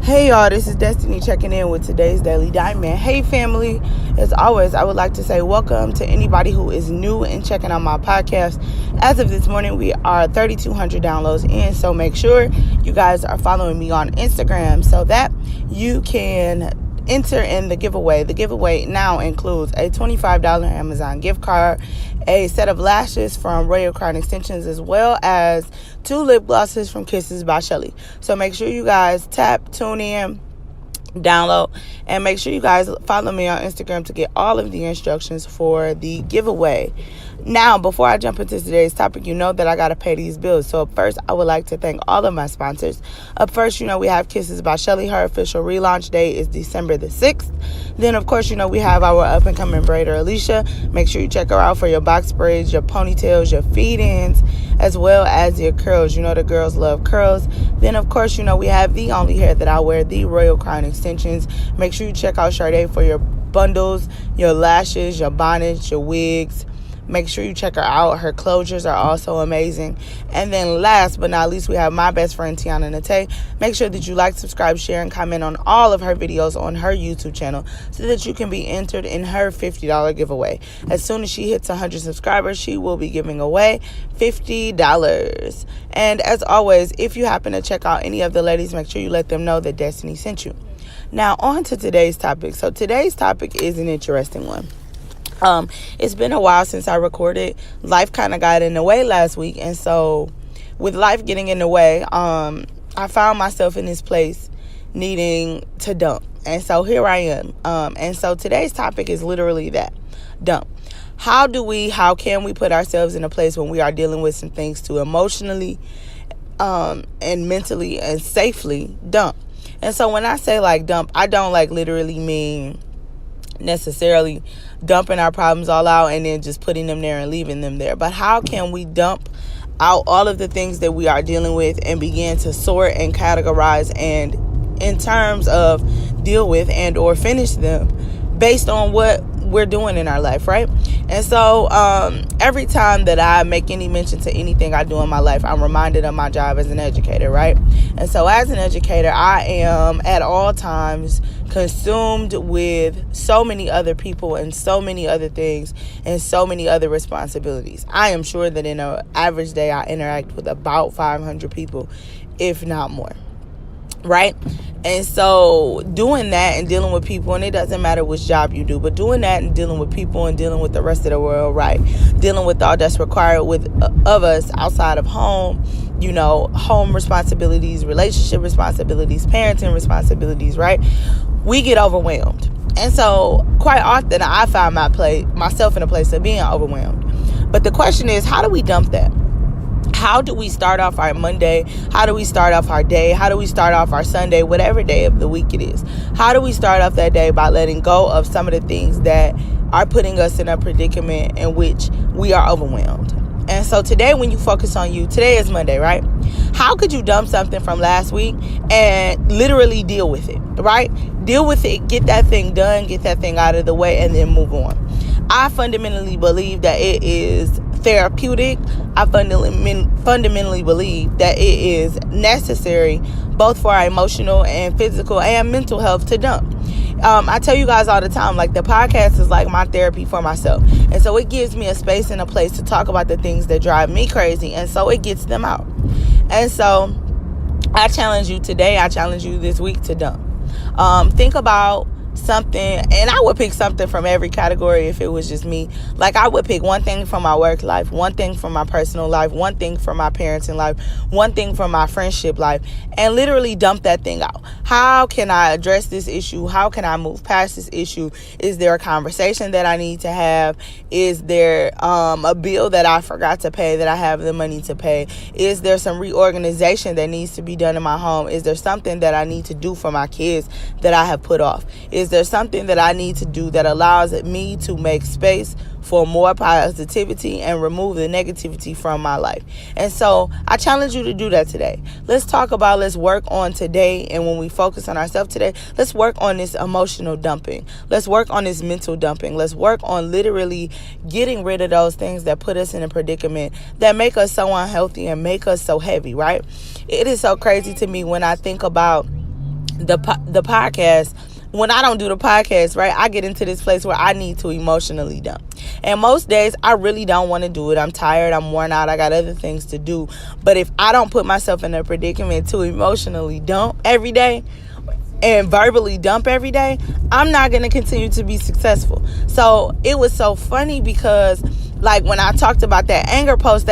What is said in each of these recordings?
Hey y'all, this is Destiny checking in with today's Daily Diamond. Hey family, as always, I would like to say welcome to anybody who is new and checking out my podcast. As of this morning, we are 3,200 downloads in, so make sure you guys are following me on Instagram so that you can enter in the giveaway. The giveaway now includes a $25 Amazon gift card, a set of lashes from Royal Crown Extensions, as well as 2 lip glosses from Kisses by Shelly. So make sure you guys tune in, download, and make sure you guys follow me on Instagram to get all of the instructions for the giveaway. Now, before I jump into today's topic, you know that I got to pay these bills. So first, I would like to thank all of my sponsors. Up first, we have Kisses by Shelly. Her official relaunch date is December the 6th. Then, of course, we have our up-and-coming braider, Lisha. Make sure you check her out for your box braids, your ponytails, your feed-ins, as well as your curls. The girls love curls. Then, of course, we have the only hair that I wear, the Royal Crown Extensions. Make sure you check out Sade for your bundles, your lashes, your bonnets, your wigs. Make sure you check her out. Her closures are also amazing. And then last but not least, we have my best friend, Tiana Nate. Make sure that you like, subscribe, share, and comment on all of her videos on her YouTube channel so that you can be entered in her $50 giveaway. As soon as she hits 100 subscribers, she will be giving away $50. And as always, if you happen to check out any of the ladies, make sure you let them know that Destiny sent you. Now, on to today's topic. So today's topic is an interesting one. It's been a while since I recorded. Life kind of got in the way last week, and so with life getting in the way, I found myself in this place needing to dump. And so here I am. And so today's topic is literally that, dump. How can we put ourselves in a place when we are dealing with some things to emotionally and mentally and safely dump? And so when I say dump, I don't literally mean necessarily dumping our problems all out and then just putting them there and leaving them there. But how can we dump out all of the things that we are dealing with and begin to sort and categorize and in terms of deal with and or finish them based on what we're doing in our life, right? And so every time that I make any mention to anything I do in my life, I'm reminded of my job as an educator, right? And so as an educator, I am at all times consumed with so many other people and so many other things and so many other responsibilities. I am sure that in an average day, I interact with about 500 people, if not more. Right? And so doing that and dealing with people, and it doesn't matter which job you do, but doing that and dealing with people and dealing with the rest of the world, right? Dealing with all that's required of us outside of home, home responsibilities, relationship responsibilities, parenting responsibilities, right? We get overwhelmed. And so quite often I find myself in a place of being overwhelmed. But the question is, how do we dump that? How do we start off our Monday? How do we start off our day? How do we start off our Sunday, whatever day of the week it is? How do we start off that day by letting go of some of the things that are putting us in a predicament in which we are overwhelmed? And so today, when you focus on you, today is Monday, right? How could you dump something from last week and literally deal with it, right? Deal with it, get that thing done, get that thing out of the way, and then move on. I fundamentally believe that it is therapeutic. I fundamentally believe that it is necessary both for our emotional and physical and mental health to dump. I tell you guys all the time, the podcast is like my therapy for myself. And so it gives me a space and a place to talk about the things that drive me crazy. And so it gets them out. And so I challenge you today, I challenge you this week to dump. Think about something, and I would pick something from every category if it was just me. I would pick one thing from my work life, one thing from my personal life, one thing from my parenting life, one thing from my friendship life, and literally dump that thing out. How can I address this issue? How can I move past this issue? Is there a conversation that I need to have? Is there a bill that I forgot to pay that I have the money to pay? Is there some reorganization that needs to be done in my home? Is there something that I need to do for my kids that I have put off? Is there something that I need to do that allows me to make space for more positivity and remove the negativity from my life? And so I challenge you to do that today. Let's work on today. And when we focus on ourselves today, let's work on this emotional dumping. Let's work on this mental dumping. Let's work on literally getting rid of those things that put us in a predicament that make us so unhealthy and make us so heavy, right? It is so crazy to me when I think about the podcast, when I don't do the podcast, right, I get into this place where I need to emotionally dump. And most days I really don't want to do it. I'm tired, I'm worn out, I got other things to do. But if I don't put myself in a predicament to emotionally dump every day and verbally dump every day, I'm not going to continue to be successful. So it was so funny because, like, when I talked about that anger post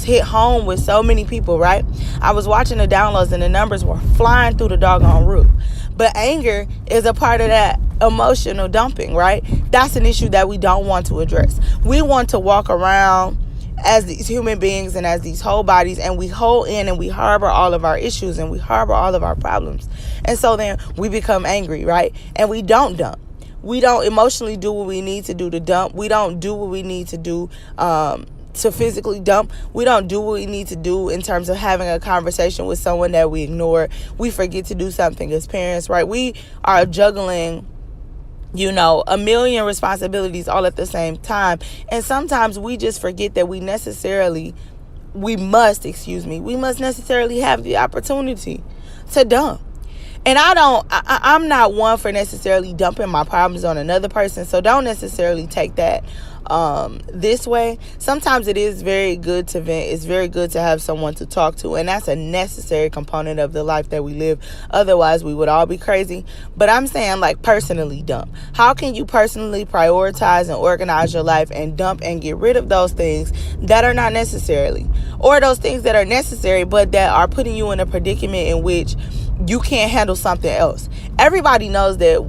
hit home with so many people, right? I was watching the downloads and the numbers were flying through the doggone roof. But anger is a part of that emotional dumping, right? That's an issue that we don't want to address. We want to walk around as these human beings and as these whole bodies, and we hold in and we harbor all of our issues and we harbor all of our problems. And so then we become angry, right? And we don't dump. We don't emotionally do what we need to do to dump. We don't do what we need to do to physically dump. We don't do what we need to do in terms of having a conversation with someone that we ignore. We forget to do something as parents, right? We are juggling, a million responsibilities all at the same time. And sometimes we just forget that we must necessarily have the opportunity to dump. And I'm not one for necessarily dumping my problems on another person. So don't necessarily take that this way. Sometimes it is very good to vent. It's very good to have someone to talk to. And that's a necessary component of the life that we live. Otherwise, we would all be crazy. But I'm saying, like, personally dump. How can you personally prioritize and organize your life and dump and get rid of those things that are not necessarily, or those things that are necessary but that are putting you in a predicament in which you can't handle something else? Everybody knows that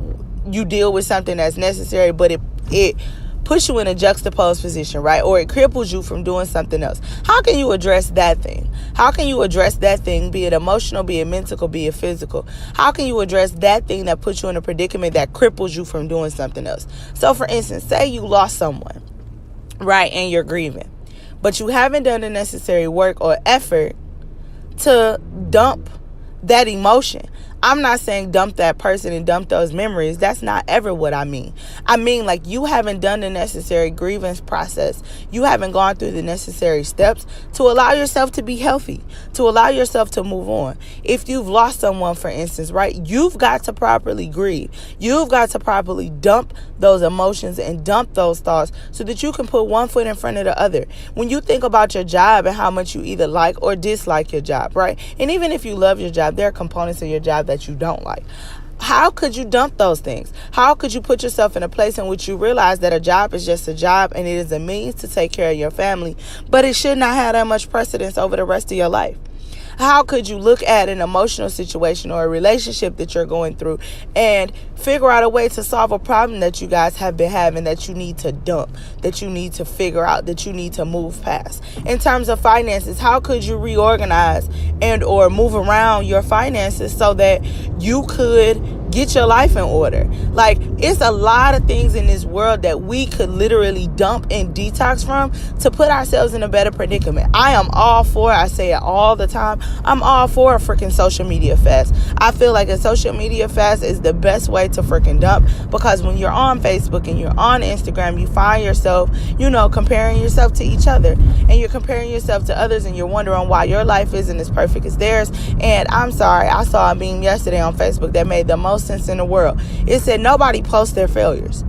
you deal with something that's necessary, but it puts you in a juxtaposed position, right? Or it cripples you from doing something else. How can you address that thing? How can you address that thing, be it emotional, be it mental, be it physical? How can you address that thing that puts you in a predicament that cripples you from doing something else? So, for instance, say you lost someone, right, and you're grieving, but you haven't done the necessary work or effort to dump that emotion. I'm not saying dump that person and dump those memories. That's not ever what I mean. I mean, like, you haven't done the necessary grievance process. You haven't gone through the necessary steps to allow yourself to be healthy, to allow yourself to move on. If you've lost someone, for instance, right, you've got to properly grieve. You've got to properly dump those emotions and dump those thoughts so that you can put one foot in front of the other. When you think about your job and how much you either like or dislike your job, right? And even if you love your job, there are components of your job that you don't like. How could you dump those things? How could you put yourself in a place in which you realize that a job is just a job and it is a means to take care of your family, but it should not have that much precedence over the rest of your life? How could you look at an emotional situation or a relationship that you're going through and figure out a way to solve a problem that you guys have been having that you need to dump, that you need to figure out, that you need to move past? In terms of finances, how could you reorganize and or move around your finances so that you could get your life in order? Like, it's a lot of things in this world that we could literally dump and detox from to put ourselves in a better predicament. I am all for, I say it all the time, I'm all for a freaking social media fast. I feel like a social media fast is the best way to freaking dump, because when you're on Facebook and you're on Instagram, you find yourself, comparing yourself to each other, and you're comparing yourself to others, and you're wondering why your life isn't as perfect as theirs. And I'm sorry, I saw a meme yesterday on Facebook that made the most sense in the world. It said nobody posts their failures.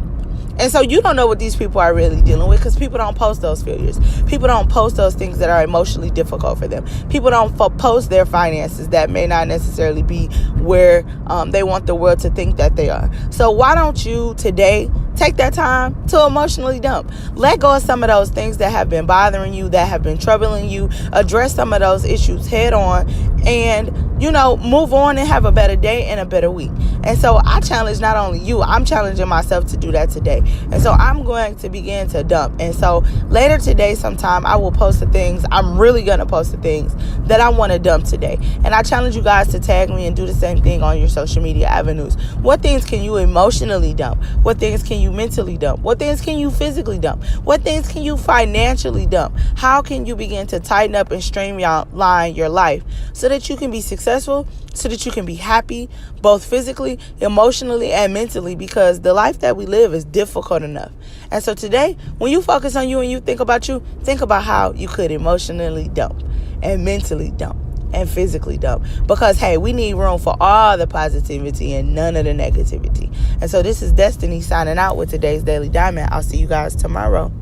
And so you don't know what these people are really dealing with, because people don't post those failures. People don't post those things that are emotionally difficult for them. People don't post their finances that may not necessarily be where they want the world to think that they are. So why don't you today take that time to emotionally dump? Let go of some of those things that have been bothering you, that have been troubling you. Address some of those issues head on and, move on and have a better day and a better week. And so I challenge not only you, I'm challenging myself to do that today. And so I'm going to begin to dump. And so later today sometime, I will post the things. I'm really going to post the things that I want to dump today. And I challenge you guys to tag me and do the same thing on your social media avenues. What things can you emotionally dump? What things can you mentally dump? What things can you physically dump? What things can you financially dump? How can you begin to tighten up and streamline your life so that you can be successful, so that you can be happy, both physically, emotionally, and mentally, because the life that we live is difficult enough. And so today, when you focus on you and you think about how you could emotionally dump and mentally dump and physically dump. Because, hey, we need room for all the positivity and none of the negativity. And so this is Destiny signing out with today's Daily Diamond. I'll see you guys tomorrow.